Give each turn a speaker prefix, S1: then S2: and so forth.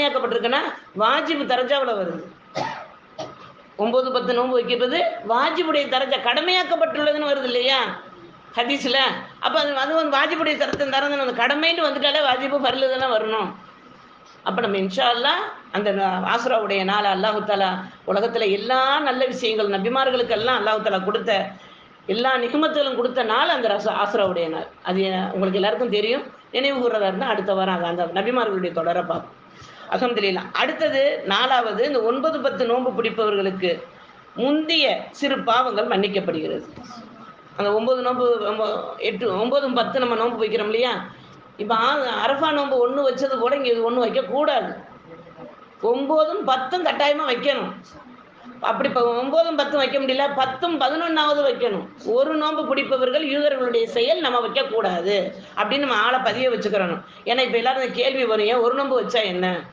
S1: கடமையாக்கப்பட்டிருக்குன்னா வாஜிபு தரஜாவில் வருது. 9, 10 நோன்பு வைக்கிறது வாஜிபுடைய தரஜா கடமையாக்கப்பட்டுள்ளதுன்னு வருது இல்லையா ஹதீஸ்ல. அப்போ அது வந்து வாஜிபுடைய தரத்தை அந்த கடமைன்னு வந்துட்டாலே வாஜிபு பர்லு தானே வரணும். அப்போ நம்ம இன்ஷா அல்லாஹ் அந்த ஆசுராவுடைய நாள் அல்லாஹு தாலா உலகத்தில் எல்லா நல்ல விஷயங்கள் நபிமார்களுக்கெல்லாம் அல்லாஹு தாலா கொடுத்த எல்லா நிகமத்துகளும் கொடுத்த நாள் அந்த ஆசுராவுடைய நாள். அது உங்களுக்கு எல்லாருக்கும் தெரியும். நினைவு கூறுறதா இருந்தால் அடுத்த வாரம் அந்த நபிமார்களுடைய தொடரை பார்ப்போம். அல்ஹம்துலில்லாஹ். அடுத்தது 4வது, இந்த 9, 10 நோன்பு பிடிப்பவர்களுக்கு முந்திய சிறு பாவங்கள் மன்னிக்கப்படுகிறது. அந்த 9 நோன்பு 8, 9, 10 நம்ம நோன்பு வைக்கிறோம் இல்லையா. இப்போ அரஃபா நோன்பு 1 வச்சது போல இங்கே இது 1 வைக்கக்கூடாது. 9, 10 கட்டாயமாக வைக்கணும். அப்படி இப்போ 9, 10 வைக்க முடியல, 10, 11வது வைக்கணும். ஒரு நோன்பு பிடிப்பவர்கள் யூதர்களுடைய செயல் நம்ம வைக்கக்கூடாது அப்படின்னு நம்ம ஆளை பதிய வச்சுக்கிறணும். ஏன்னா இப்போ எல்லாரும் கேள்வி வரும், ஏன் ஒரு நோன்பு வச்சா என்ன?